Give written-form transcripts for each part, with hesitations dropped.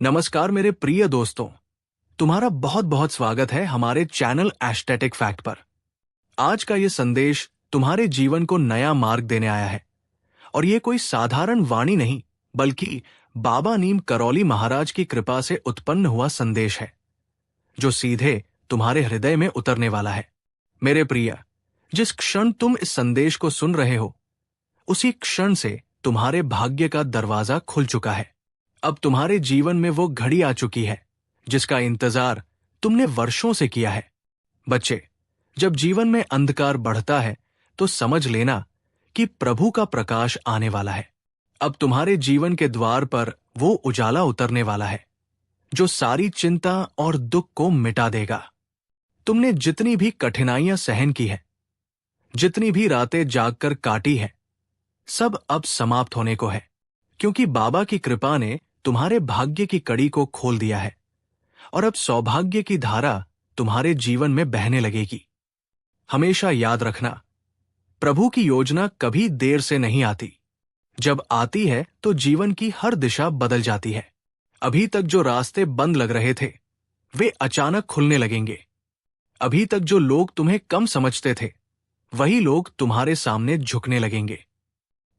नमस्कार मेरे प्रिय दोस्तों, तुम्हारा बहुत बहुत स्वागत है हमारे चैनल एस्टेटिक फैक्ट पर। आज का ये संदेश तुम्हारे जीवन को नया मार्ग देने आया है। और ये कोई साधारण वाणी नहीं, बल्कि बाबा नीम करौली महाराज की कृपा से उत्पन्न हुआ संदेश है, जो सीधे तुम्हारे हृदय में उतरने वाला है। मेरे प्रिय, जिस क्षण तुम इस संदेश को सुन रहे हो, उसी क्षण से तुम्हारे भाग्य का दरवाजा खुल चुका है। अब तुम्हारे जीवन में वो घड़ी आ चुकी है जिसका इंतजार तुमने वर्षों से किया है। बच्चे, जब जीवन में अंधकार बढ़ता है तो समझ लेना कि प्रभु का प्रकाश आने वाला है। अब तुम्हारे जीवन के द्वार पर वो उजाला उतरने वाला है जो सारी चिंता और दुख को मिटा देगा। तुमने जितनी भी कठिनाइयां सहन की है, जितनी भी रातें जागकर काटी है, सब अब समाप्त होने को है, क्योंकि बाबा की कृपा ने तुम्हारे भाग्य की कड़ी को खोल दिया है और अब सौभाग्य की धारा तुम्हारे जीवन में बहने लगेगी। हमेशा याद रखना, प्रभु की योजना कभी देर से नहीं आती। जब आती है तो जीवन की हर दिशा बदल जाती है। अभी तक जो रास्ते बंद लग रहे थे, वे अचानक खुलने लगेंगे। अभी तक जो लोग तुम्हें कम समझते थे, वही लोग तुम्हारे सामने झुकने लगेंगे।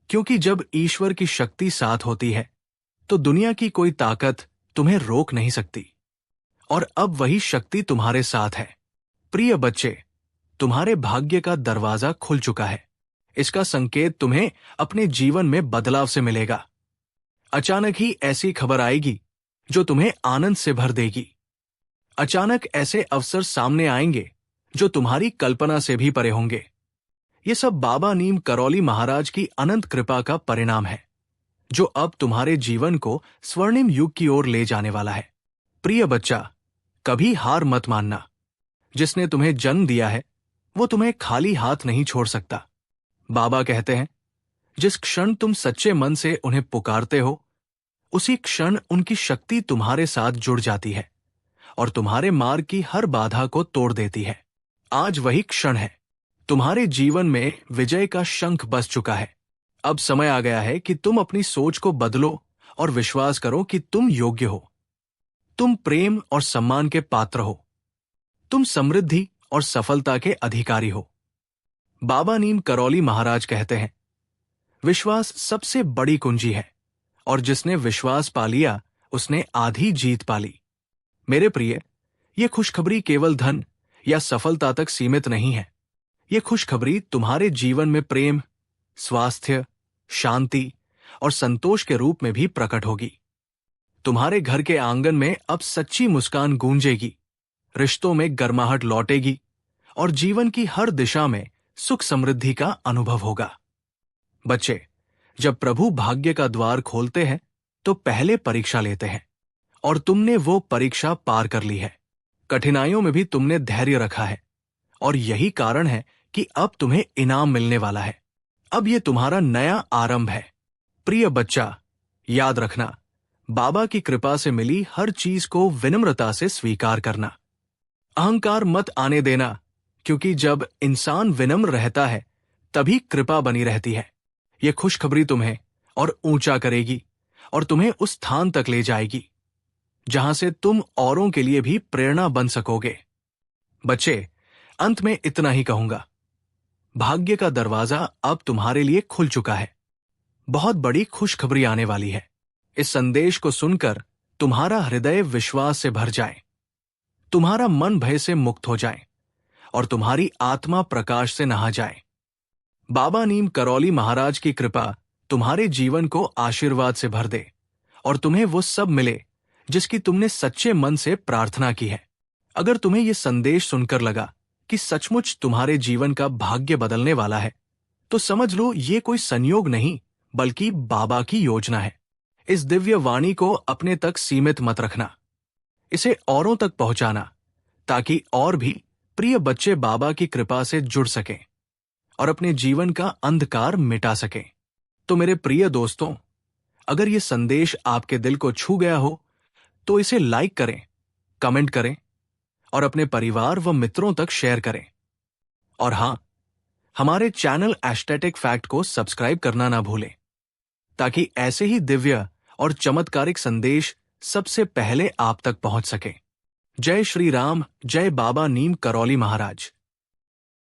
क्योंकि जब ईश्वर की शक्ति साथ होती है तो दुनिया की कोई ताकत तुम्हें रोक नहीं सकती। और अब वही शक्ति तुम्हारे साथ है। प्रिय बच्चे, तुम्हारे भाग्य का दरवाजा खुल चुका है। इसका संकेत तुम्हें अपने जीवन में बदलाव से मिलेगा। अचानक ही ऐसी खबर आएगी जो तुम्हें आनंद से भर देगी। अचानक ऐसे अवसर सामने आएंगे जो तुम्हारी कल्पना से भी परे होंगे। ये सब बाबा नीम करौली महाराज की अनंत कृपा का परिणाम है, जो अब तुम्हारे जीवन को स्वर्णिम युग की ओर ले जाने वाला है। प्रिय बच्चा, कभी हार मत मानना। जिसने तुम्हें जन्म दिया है वो तुम्हें खाली हाथ नहीं छोड़ सकता। बाबा कहते हैं, जिस क्षण तुम सच्चे मन से उन्हें पुकारते हो, उसी क्षण उनकी शक्ति तुम्हारे साथ जुड़ जाती है और तुम्हारे मार्ग की हर बाधा को तोड़ देती है। आज वही क्षण है। तुम्हारे जीवन में विजय का शंख बज चुका है। अब समय आ गया है कि तुम अपनी सोच को बदलो और विश्वास करो कि तुम योग्य हो। तुम प्रेम और सम्मान के पात्र हो। तुम समृद्धि और सफलता के अधिकारी हो। बाबा नीम करौली महाराज कहते हैं, विश्वास सबसे बड़ी कुंजी है और जिसने विश्वास पा लिया उसने आधी जीत पा ली। मेरे प्रिय, यह खुशखबरी केवल धन या सफलता तक सीमित नहीं है। यह खुशखबरी तुम्हारे जीवन में प्रेम, स्वास्थ्य, शांति और संतोष के रूप में भी प्रकट होगी। तुम्हारे घर के आंगन में अब सच्ची मुस्कान गूंजेगी, रिश्तों में गर्माहट लौटेगी और जीवन की हर दिशा में सुख समृद्धि का अनुभव होगा। बच्चे, जब प्रभु भाग्य का द्वार खोलते हैं तो पहले परीक्षा लेते हैं और तुमने वो परीक्षा पार कर ली है। कठिनाइयों में भी तुमने धैर्य रखा है और यही कारण है कि अब तुम्हें इनाम मिलने वाला है। अब ये तुम्हारा नया आरंभ है। प्रिय बच्चा, याद रखना, बाबा की कृपा से मिली हर चीज को विनम्रता से स्वीकार करना। अहंकार मत आने देना, क्योंकि जब इंसान विनम्र रहता है तभी कृपा बनी रहती है। ये खुशखबरी तुम्हें और ऊंचा करेगी और तुम्हें उस स्थान तक ले जाएगी जहां से तुम औरों के लिए भी प्रेरणा बन सकोगे। बच्चे, अंत में इतना ही कहूंगा, भाग्य का दरवाजा अब तुम्हारे लिए खुल चुका है। बहुत बड़ी खुशखबरी आने वाली है। इस संदेश को सुनकर तुम्हारा हृदय विश्वास से भर जाए, तुम्हारा मन भय से मुक्त हो जाए और तुम्हारी आत्मा प्रकाश से नहा जाए। बाबा नीम करौली महाराज की कृपा तुम्हारे जीवन को आशीर्वाद से भर दे और तुम्हें वो सब मिले जिसकी तुमने सच्चे मन से प्रार्थना की है। अगर तुम्हें यह संदेश सुनकर लगा कि सचमुच तुम्हारे जीवन का भाग्य बदलने वाला है, तो समझ लो ये कोई संयोग नहीं, बल्कि बाबा की योजना है। इस दिव्य वाणी को अपने तक सीमित मत रखना, इसे औरों तक पहुंचाना, ताकि और भी प्रिय बच्चे बाबा की कृपा से जुड़ सकें और अपने जीवन का अंधकार मिटा सकें। तो मेरे प्रिय दोस्तों, अगर ये संदेश आपके दिल को छू गया हो तो इसे लाइक करें, कमेंट करें और अपने परिवार व मित्रों तक शेयर करें। और हां, हमारे चैनल एस्टेटिक फैक्ट को सब्सक्राइब करना ना भूलें, ताकि ऐसे ही दिव्य और चमत्कारिक संदेश सबसे पहले आप तक पहुंच सके। जय श्री राम, जय बाबा नीम करौली महाराज।